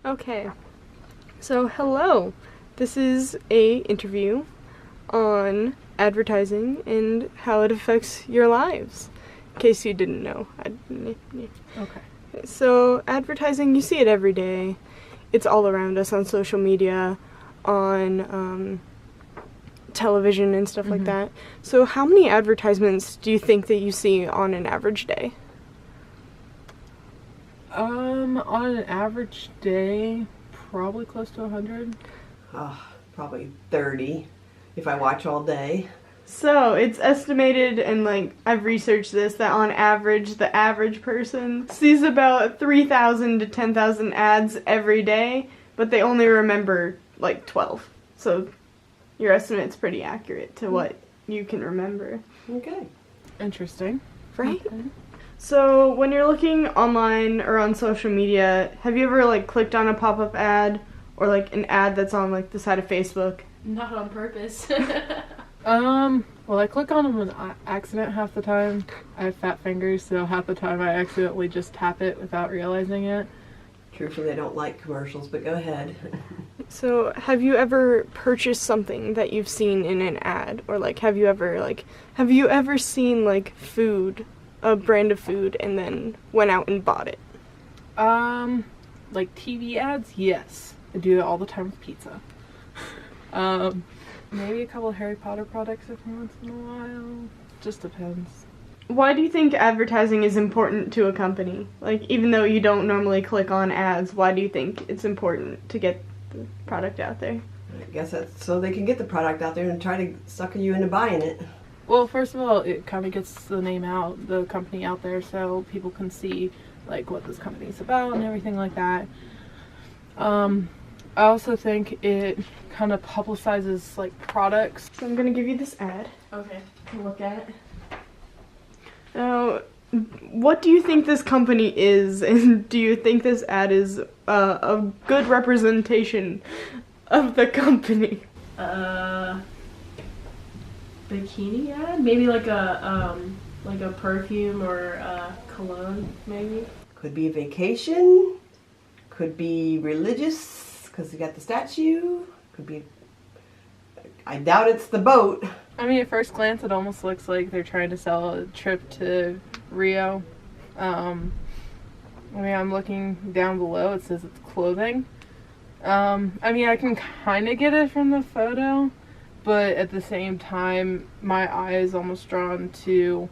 Okay, so hello. This is a interview on advertising and how it affects your lives. In case you didn't know. Okay. So advertising, you see it every day. It's all around us on social media, on television and stuff like that. So how many advertisements do you think that you see on an average day? On an average day, probably close to 100. Probably 30 if I watch all day. So it's estimated, and I've researched this, that on average, the average person sees about 3,000 to 10,000 ads every day, but they only remember 12. So your estimate's pretty accurate to what you can remember. Okay. Interesting. Right? Okay. So when you're looking online or on social media, have you ever clicked on a pop-up ad or an ad that's on the side of Facebook? Not on purpose. Well, I click on them on accident half the time. I have fat fingers, so half the time I accidentally just tap it without realizing it. Truthfully, I don't like commercials, but go ahead. So have you ever purchased something that you've seen in an ad, or have you ever seen food, a brand of food, and then went out and bought it? Like TV ads, yes. I do it all the time with pizza. Maybe a couple of Harry Potter products every once in a while. Just depends. Why do you think advertising is important to a company? Even though you don't normally click on ads, why do you think it's important to get the product out there? I guess that's so they can get the product out there and try to sucker you into buying it. Well, first of all, it kind of gets the name out, the company out there, so people can see what this company's about and everything like that. I also think it kind of publicizes products. So I'm gonna give you this ad. Okay, to look at. Now, what do you think this company is, and do you think this ad is a good representation of the company? Bikini ad? Maybe like a perfume or a cologne, maybe? Could be a vacation. Could be religious, because you got the statue. Could be... I doubt it's the boat. I mean, at first glance, it almost looks like they're trying to sell a trip to Rio. I'm looking down below. It says it's clothing. I can kind of get it from the photo, but at the same time, my eye is almost drawn to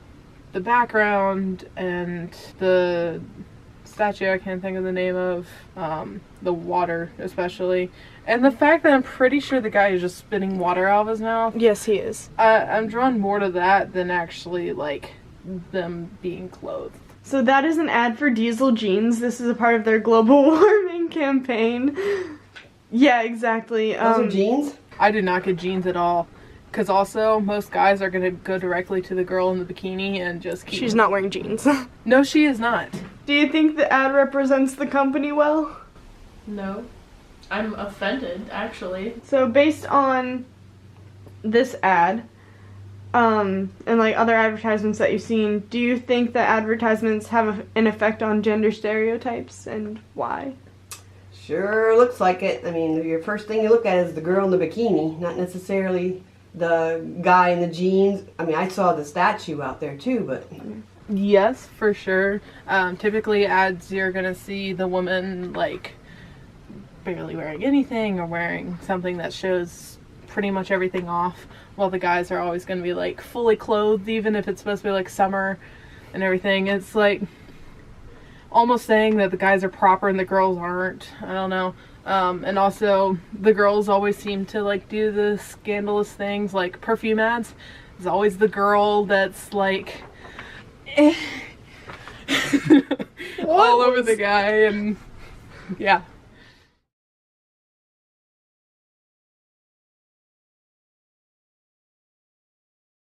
the background and the statue I can't think of the name of, the water especially, and the fact that I'm pretty sure the guy is just spitting water out of his mouth. Yes, he is. I'm drawn more to that than actually them being clothed. So that is an ad for Diesel jeans. This is a part of their global warming campaign. Yeah, exactly. Those are jeans? I did not get jeans at all. Because also, most guys are going to go directly to the girl in the bikini and just keep... She's not wearing jeans. No, she is not. Do you think the ad represents the company well? No. I'm offended, actually. So based on this ad, and other advertisements that you've seen, do you think that advertisements have an effect on gender stereotypes, and why? Sure looks like it. I mean, your first thing you look at is the girl in the bikini, not necessarily the guy in the jeans. I mean, I saw the statue out there too, but... Yes, for sure. Typically ads, you're gonna see the woman barely wearing anything or wearing something that shows pretty much everything off, while the guys are always gonna be fully clothed, even if it's supposed to be summer and everything. It's almost saying that the guys are proper and the girls aren't. I don't know. And also the girls always seem to do the scandalous things, like perfume ads. There's always the girl that's all over the guy, and yeah.